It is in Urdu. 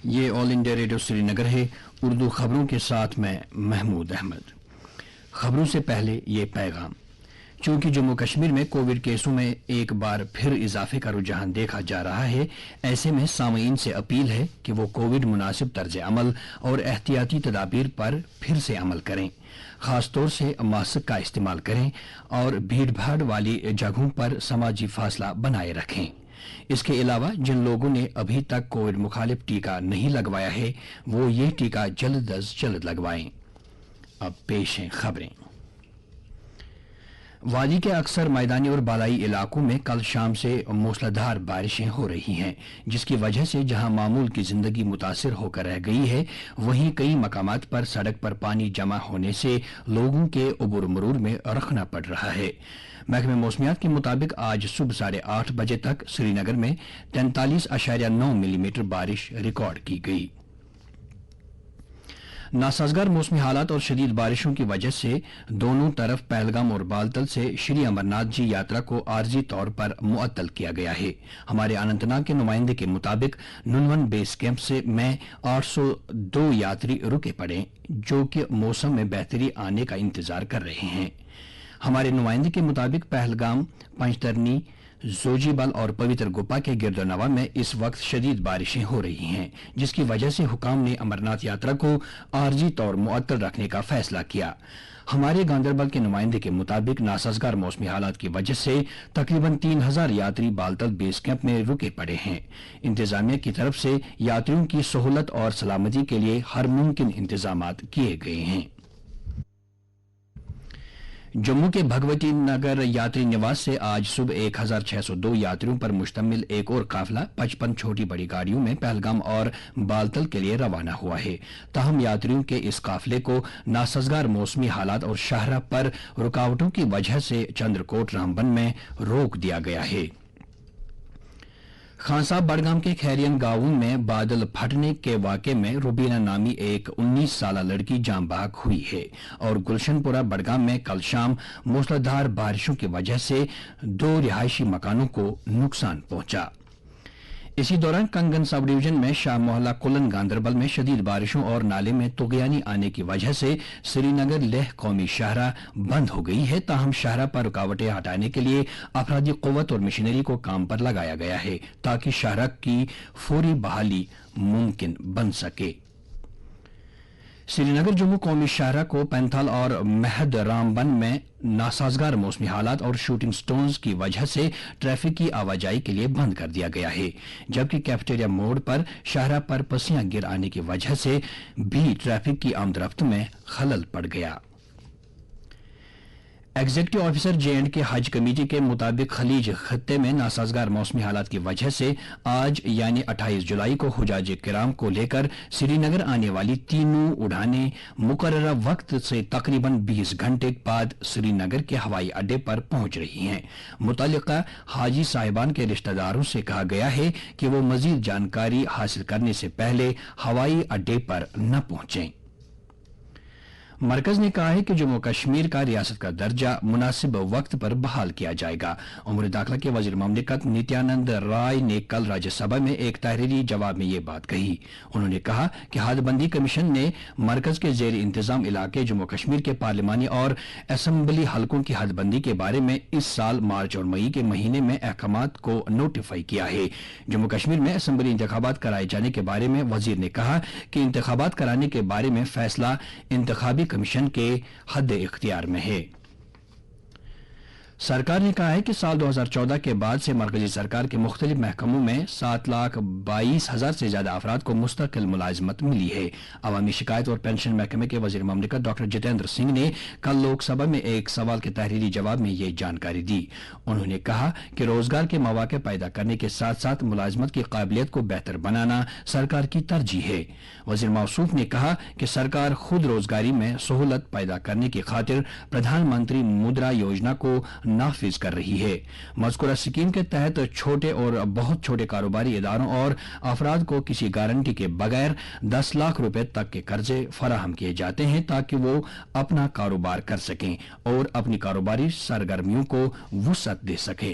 یہ آل انڈیا ریڈیو سری نگر ہے۔ اردو خبروں کے ساتھ میں محمود احمد۔ خبروں سے پہلے یہ پیغام۔ چونکہ جموں کشمیر میں کووڈ کیسوں میں ایک بار پھر اضافے کا رجحان دیکھا جا رہا ہے، ایسے میں سامعین سے اپیل ہے کہ وہ کووڈ مناسب طرز عمل اور احتیاطی تدابیر پر پھر سے عمل کریں، خاص طور سے ماسک کا استعمال کریں اور بھیڑ بھاڑ والی جگہوں پر سماجی فاصلہ بنائے رکھیں۔ اس کے علاوہ جن لوگوں نے ابھی تک کووڈ مخالف ٹیکہ نہیں لگوایا ہے وہ یہ ٹیکہ جلد از جلد لگوائیں۔ اب پیش ہیں خبریں۔ وادی کے اکثر میدانی اور بالائی علاقوں میں کل شام سے موسلادھار بارشیں ہو رہی ہیں، جس کی وجہ سے جہاں معمول کی زندگی متاثر ہو کر رہ گئی ہے، وہیں کئی مقامات پر سڑک پر پانی جمع ہونے سے لوگوں کے عبور مرور میں رخنا پڑ رہا ہے۔ محکمہ موسمیات کے مطابق آج صبح 8:30 بجے تک سری نگر میں 43.9 ملی میٹر بارش ریکارڈ کی گئی۔ ناسازگار موسمی حالات اور شدید بارشوں کی وجہ سے دونوں طرف پہلگام اور بالتل سے شری امرناتھ جی یاترا کو عارضی طور پر معطل کیا گیا ہے۔ ہمارے اننت ناگ کے نمائندے کے مطابق ننون بیس کیمپ سے میں 802 یاتری رکے پڑے جو کہ موسم میں بہتری آنے کا انتظار کر رہے ہیں۔ ہمارے نمائندے کے مطابق پہلگام، پنجترنی، زوجی بل اور پوتر گپا کے گرد و نواح میں اس وقت شدید بارشیں ہو رہی ہیں، جس کی وجہ سے حکام نے امرناتھ یاترا کو عارضی طور معطل رکھنے کا فیصلہ کیا۔ ہمارے گاندربل کے نمائندے کے مطابق ناسازگار موسمی حالات کی وجہ سے تقریباً 3000 یاتری بالتل بیس کیمپ میں رکے پڑے ہیں۔ انتظامیہ کی طرف سے یاتریوں کی سہولت اور سلامتی کے لیے ہر ممکن انتظامات کیے گئے ہیں۔ جموں کے بھگوتی نگر یاتری نواس سے آج صبح 1602 یاتریوں پر مشتمل ایک اور قافلہ 55 چھوٹی بڑی گاڑیوں میں پہلگام اور بالتل کے لیے روانہ ہوا ہے۔ تاہم یاتریوں کے اس قافلے کو ناسازگار موسمی حالات اور شاہراہ پر رکاوٹوں کی وجہ سے چندرکوٹ رامبن میں روک دیا گیا ہے۔ خان صاحب بڑگام کے خیرین گاؤں میں بادل پھٹنے کے واقعے میں روبینہ نامی ایک 19 سالہ لڑکی جاں بحق ہوئی ہے اور گلشن پورہ بڑگام میں کل شام موسلادھار بارشوں کی وجہ سے 2 رہائشی مکانوں کو نقصان پہنچا۔ اسی دوران کنگن سب ڈویژن میں شاہ محلہ کلن گاندربل میں شدید بارشوں اور نالے میں طغیانی آنے کی وجہ سے سری نگر لیہ قومی شاہراہ بند ہو گئی ہے، تاہم شاہراہ پر رکاوٹیں ہٹانے کے لیے افرادی قوت اور مشینری کو کام پر لگایا گیا ہے تاکہ شاہراہ کی فوری بحالی ممکن بن سکے۔ سری نگر جموں قومی شاہراہ کو پینتھل اور مہد رامبن میں ناسازگار موسمی حالات اور شوٹنگ سٹونز کی وجہ سے ٹریفک کی آواجائی کے لیے بند کر دیا گیا ہے، جبکہ کیفیٹیریا موڑ پر شاہراہ پر پسیاں گر آنے کی وجہ سے بھی ٹریفک کی آمد رفت میں خلل پڑ گیا۔ ایگزیکٹو آفیسر JK حج کمیٹی کے مطابق خلیج خطے میں ناسازگار موسمی حالات کی وجہ سے آج یعنی 28 جولائی کو حجاج کرام کو لے کر سری نگر آنے والی تینوں اڑانیں مقررہ وقت سے تقریباً 20 گھنٹے بعد سری نگر کے ہوائی اڈے پر پہنچ رہی ہیں۔ متعلقہ حاجی صاحبان کے رشتہ داروں سے کہا گیا ہے کہ وہ مزید جانکاری حاصل کرنے سے پہلے ہوائی اڈے پر نہ پہنچیں۔ مرکز نے کہا ہے کہ جموں کشمیر کا ریاست کا درجہ مناسب وقت پر بحال کیا جائے گا۔ امور داخلہ کے وزیر مملکت نتیانند رائے نے کل راجیہ سبھا میں ایک تحریری جواب میں یہ بات کہی۔ انہوں نے کہا کہ حد بندی کمیشن نے مرکز کے زیر انتظام علاقے جموں کشمیر کے پارلیمانی اور اسمبلی حلقوں کی حد بندی کے بارے میں اس سال مارچ اور مئی کے مہینے میں احکامات کو نوٹیفائی کیا ہے۔ جموں کشمیر میں اسمبلی انتخابات کرائے جانے کے بارے میں وزیر نے کہا کہ انتخابات کرانے کے بارے میں فیصلہ انتخابی کمیشن کے حد اختیار میں ہے۔ سرکار نے کہا ہے کہ سال 2014 کے بعد سے مرکزی سرکار کے مختلف محکموں میں 7,22,000 سے زیادہ افراد کو مستقل ملازمت ملی ہے۔ عوامی شکایت اور پنشن محکمے کے وزیر مملکت ڈاکٹر جتیندر سنگھ نے کل لوک سبھا میں ایک سوال کے تحریری جواب میں یہ جانکاری دی۔ انہوں نے کہا کہ روزگار کے مواقع پیدا کرنے کے ساتھ ساتھ ملازمت کی قابلیت کو بہتر بنانا سرکار کی ترجیح ہے۔ وزیر موصوف نے کہا کہ سرکار خود روزگاری میں سہولت پیدا کرنے کی خاطر پردھان منتری مدرا یوجنا کو نافذ کر رہی ہے۔ مذکورہ اسکیم کے تحت چھوٹے اور بہت چھوٹے کاروباری اداروں اور افراد کو کسی گارنٹی کے بغیر 10 لاکھ روپے تک کے قرضے فراہم کیے جاتے ہیں تاکہ وہ اپنا کاروبار کر سکیں اور اپنی کاروباری سرگرمیوں کو وسعت دے سکیں۔